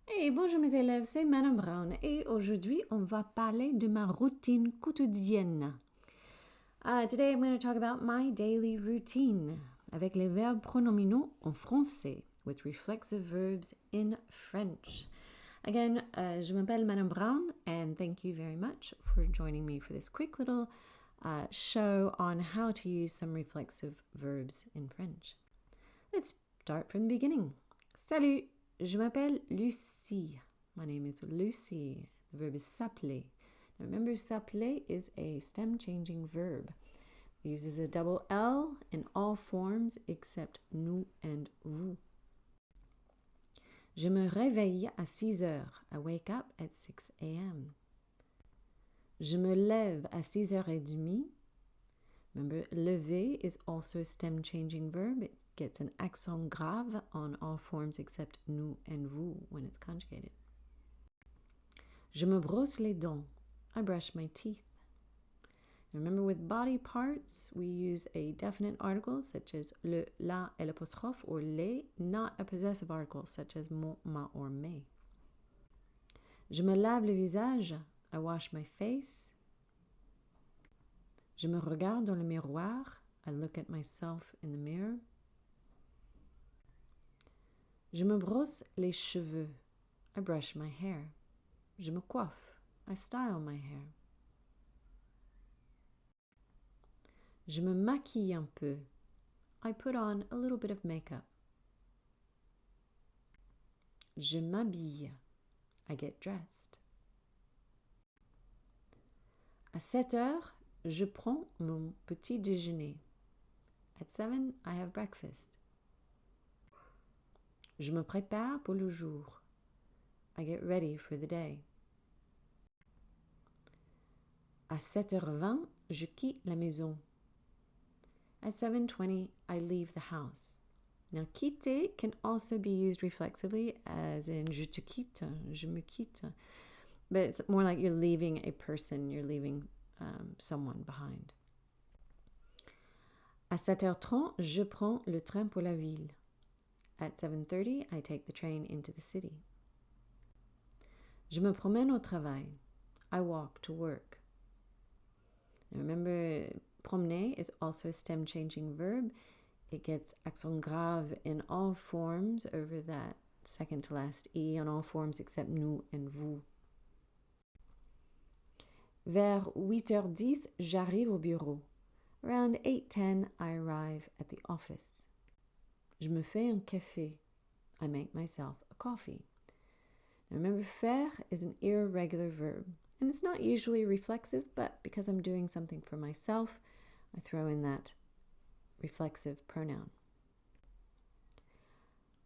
Hey, bonjour mes élèves, c'est Madame Brown et aujourd'hui on va parler de ma routine quotidienne. Today I'm going to talk about my daily routine avec les verbes pronominaux en français with reflexive verbs in French. Again, je m'appelle Madame Brown and thank you very much for joining me for this quick little show on how to use some reflexive verbs in French. Let's start from the beginning. Salut! Je m'appelle Lucie. My name is Lucie. The verb is s'appeler. Now remember, s'appeler is a stem-changing verb. It uses a double L in all forms except nous and vous. Je me réveille à 6 heures. I wake up at 6 a.m. Je me lève à 6h30. Remember, lever is also a stem-changing verb. It gets an accent grave on all forms except nous and vous when it's conjugated. Je me brosse les dents. I brush my teeth. Remember, with body parts, we use a definite article such as le, la, et l'apostrophe, or les, not a possessive article such as mon, ma, or mes. Je me lave le visage. I wash my face. Je me regarde dans le miroir. I look at myself in the mirror. Je me brosse les cheveux. I brush my hair. Je me coiffe. I style my hair. Je me maquille un peu. I put on a little bit of makeup. Je m'habille. I get dressed. À 7 heures, je prends mon petit déjeuner. At 7, I have breakfast. Je me prépare pour le jour. I get ready for the day. À 7h20, je quitte la maison. At 7:20, I leave the house. Now, quitter can also be used reflexively as in je te quitte, je me quitte. But it's more like you're leaving a person, you're leaving someone behind. À 7h30, je prends le train pour la ville. At 7:30, I take the train into the city. Je me promène au travail. I walk to work. Now remember, promener is also a stem-changing verb. It gets accent grave in all forms over that second to last E on all forms except nous and vous. Vers 8h10, j'arrive au bureau. Around 8:10, I arrive at the office. Je me fais un café. I make myself a coffee. Now remember, faire is an irregular verb. And it's not usually reflexive, but because I'm doing something for myself, I throw in that reflexive pronoun.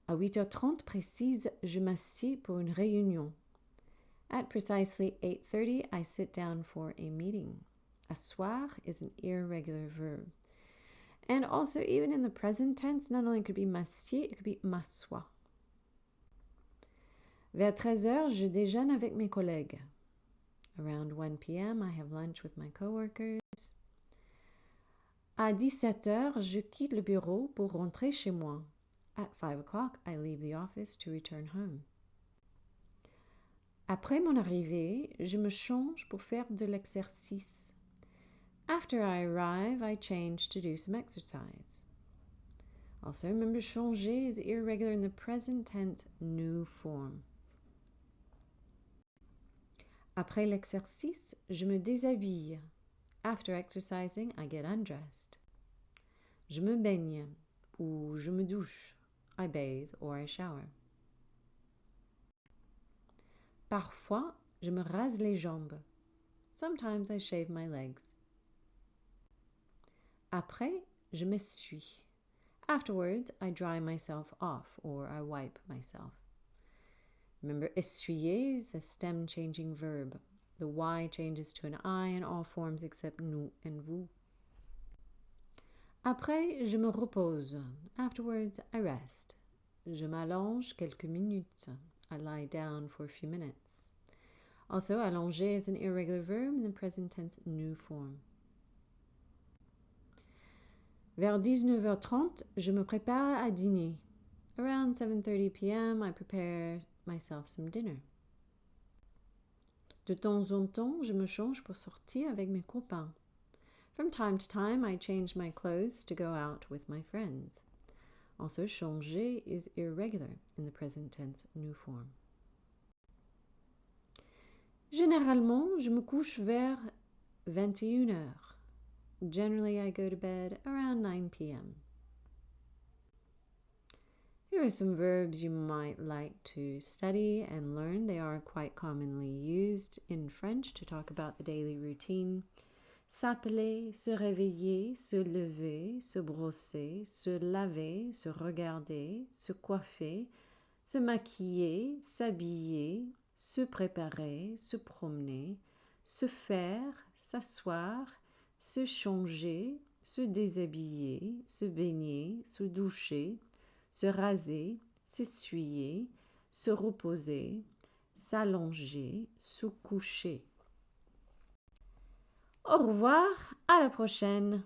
À 8h30 précise, je m'assieds pour une réunion. At precisely 8:30, I sit down for a meeting. Asseoir is an irregular verb. And also, even in the present tense, not only could be m'assieds, it could be m'assois. Vers 13h, je déjeune avec mes collègues. Around 1 p.m., I have lunch with my coworkers. À 17h, je quitte le bureau pour rentrer chez moi. At 5 o'clock, I leave the office to return home. Après mon arrivée, je me change pour faire de l'exercice. After I arrive, I change to do some exercise. Also, remember, changer is irregular in the present tense new form. Après l'exercice, je me déshabille. After exercising, I get undressed. Je me baigne ou je me douche. I bathe or I shower. Parfois, je me rase les jambes. Sometimes I shave my legs. Après, je m'essuie. Afterwards, I dry myself off or I wipe myself. Remember, essuyer is a stem-changing verb. The Y changes to an I in all forms except nous and vous. Après, je me repose. Afterwards, I rest. Je m'allonge quelques minutes. I lie down for a few minutes. Also, allonger is an irregular verb in the present tense new form. Vers 19h30, je me prépare à dîner. Around 7:30 p.m., I prepare myself some dinner. De temps en temps, je me change pour sortir avec mes copains. From time to time, I change my clothes to go out with my friends. Also, changer is irregular in the present tense new form. Généralement, je me couche vers 21h. Generally, I go to bed around 9 p.m. Here are some verbs you might like to study and learn. They are quite commonly used in French to talk about the daily routine. S'appeler, se réveiller, se lever, se brosser, se laver, se regarder, se coiffer, se maquiller, s'habiller, se préparer, se promener, se faire, s'asseoir, se changer, se déshabiller, se baigner, se doucher, se raser, s'essuyer, se reposer, s'allonger, se coucher. Au revoir, à la prochaine.